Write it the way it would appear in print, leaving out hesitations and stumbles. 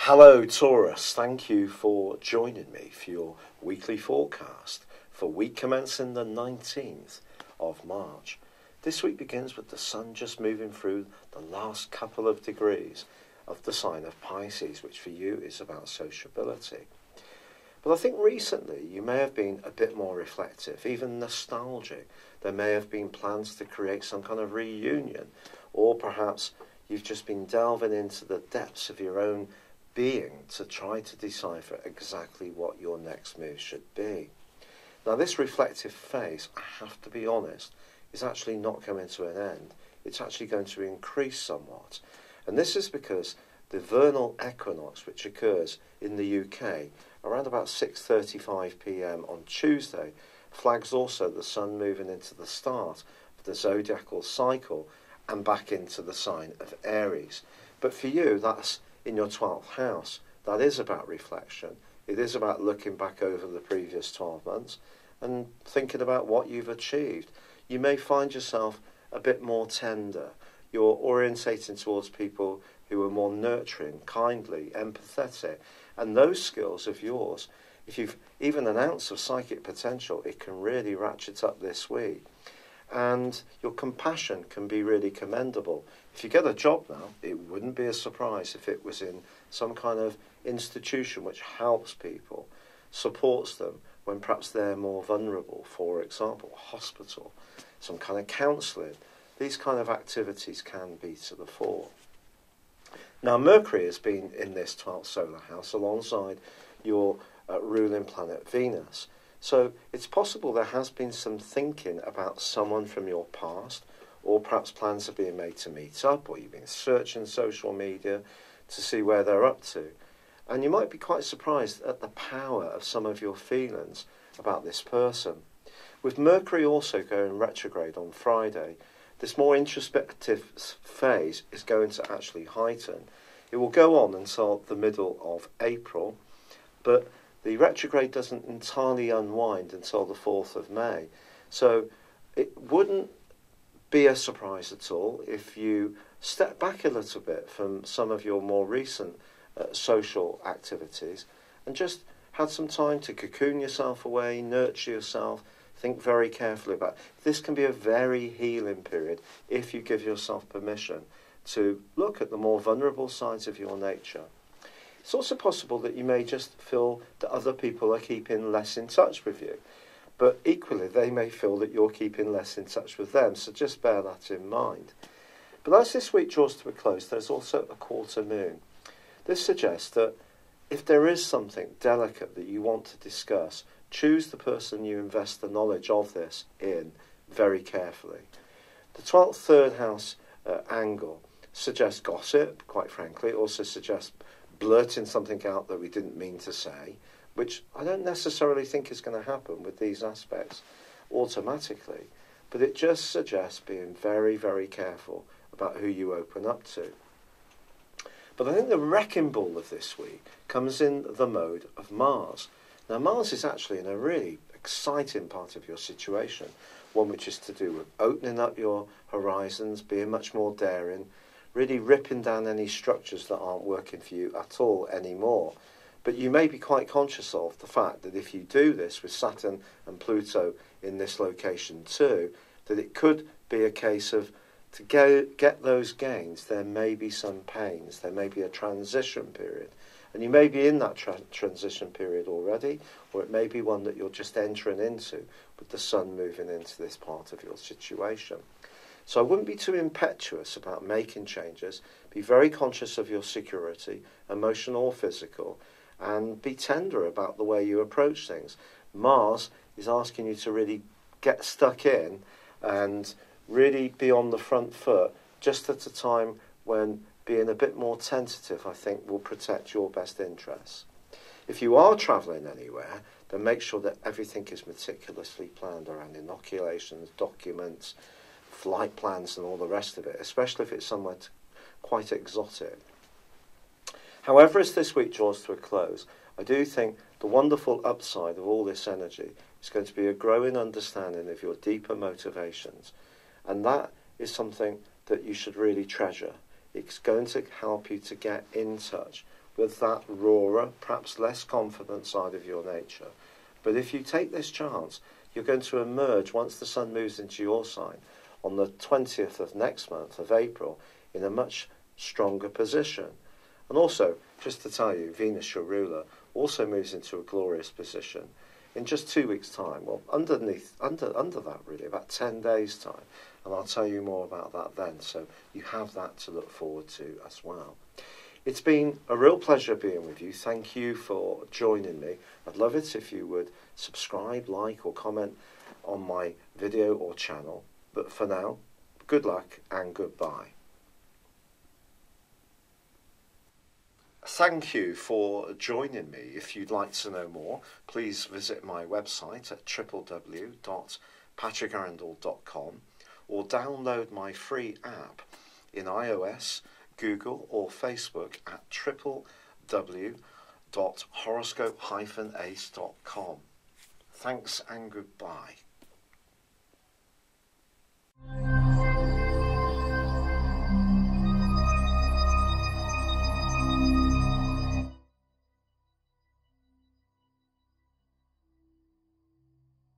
Hello Taurus, thank you for joining me for your weekly forecast for week commencing the 19th of March. This week begins with the sun just moving through the last couple of degrees of the sign of Pisces, which for you is about sociability. But I think recently you may have been a bit more reflective, even nostalgic. There may have been plans to create some kind of reunion, or perhaps you've just been delving into the depths of your own being to try to decipher exactly what your next move should be. Now this reflective phase, I have to be honest, is actually not coming to an end. It's actually going to increase somewhat. And this is because the vernal equinox, which occurs in the UK around about 6:35 p.m. on Tuesday, flags also the sun moving into the start of the zodiacal cycle and back into the sign of Aries. But for you, that's in your 12th house. That is about reflection. It is about looking back over the previous 12 months and thinking about what you've achieved. You may find yourself a bit more tender. You're orientating towards people who are more nurturing, kindly, empathetic. And those skills of yours, if you've even an ounce of psychic potential, it can really ratchet up this week. And your compassion can be really commendable. If you get a job now, it wouldn't be a surprise if it was in some kind of institution which helps people, supports them when perhaps they're more vulnerable. For example, a hospital, some kind of counselling. These kind of activities can be to the fore. Now, Mercury has been in this 12th solar house alongside your ruling planet Venus. So it's possible there has been some thinking about someone from your past, or perhaps plans are being made to meet up, or you've been searching social media to see where they're up to. And you might be quite surprised at the power of some of your feelings about this person. With Mercury also going retrograde on Friday, this more introspective phase is going to actually heighten. It will go on until the middle of April, but the retrograde doesn't entirely unwind until the 4th of May. So it wouldn't be a surprise at all if you step back a little bit from some of your more recent social activities and just had some time to cocoon yourself away, nurture yourself, think very carefully about it. This can be a very healing period if you give yourself permission to look at the more vulnerable sides of your nature. It's also possible that you may just feel that other people are keeping less in touch with you, but equally they may feel that you're keeping less in touch with them, so just bear that in mind. But as this week draws to a close, there's also a quarter moon. This suggests that if there is something delicate that you want to discuss, choose the person you invest the knowledge of this in very carefully. The 12th third house angle suggests gossip, quite frankly. It also suggests blurting something out that we didn't mean to say, which I don't necessarily think is going to happen with these aspects automatically, but it just suggests being very, very careful about who you open up to. But I think the wrecking ball of this week comes in the mode of Mars. Now, Mars is actually in a really exciting part of your situation, one which is to do with opening up your horizons, being much more daring, really ripping down any structures that aren't working for you at all anymore. But you may be quite conscious of the fact that if you do this with Saturn and Pluto in this location too, that it could be a case of to get those gains, there may be some pains, there may be a transition period. And you may be in that transition period already, or it may be one that you're just entering into with the sun moving into this part of your situation. So I wouldn't be too impetuous about making changes. Be very conscious of your security, emotional or physical, and be tender about the way you approach things. Mars is asking you to really get stuck in and really be on the front foot just at a time when being a bit more tentative, I think, will protect your best interests. If you are travelling anywhere, then make sure that everything is meticulously planned around inoculations, documents, flight plans and all the rest of it, especially if it's somewhere quite exotic. However, as this week draws to a close, I do think the wonderful upside of all this energy is going to be a growing understanding of your deeper motivations, and that is something that you should really treasure. It's going to help you to get in touch with that rawer, perhaps less confident side of your nature. But if you take this chance, you're going to emerge once the sun moves into your sign on the 20th of next month of April in a much stronger position. And also, just to tell you, Venus, your ruler, also moves into a glorious position in just 2 weeks' time. Well, under that really, about 10 days' time. And I'll tell you more about that then. So you have that to look forward to as well. It's been a real pleasure being with you. Thank you for joining me. I'd love it if you would subscribe, like or comment on my video or channel. But for now, good luck and goodbye. Thank you for joining me. If you'd like to know more, please visit my website at www.patrickarundell.com or download my free app in iOS, Google or Facebook at www.horoscope-ace.com. Thanks and goodbye.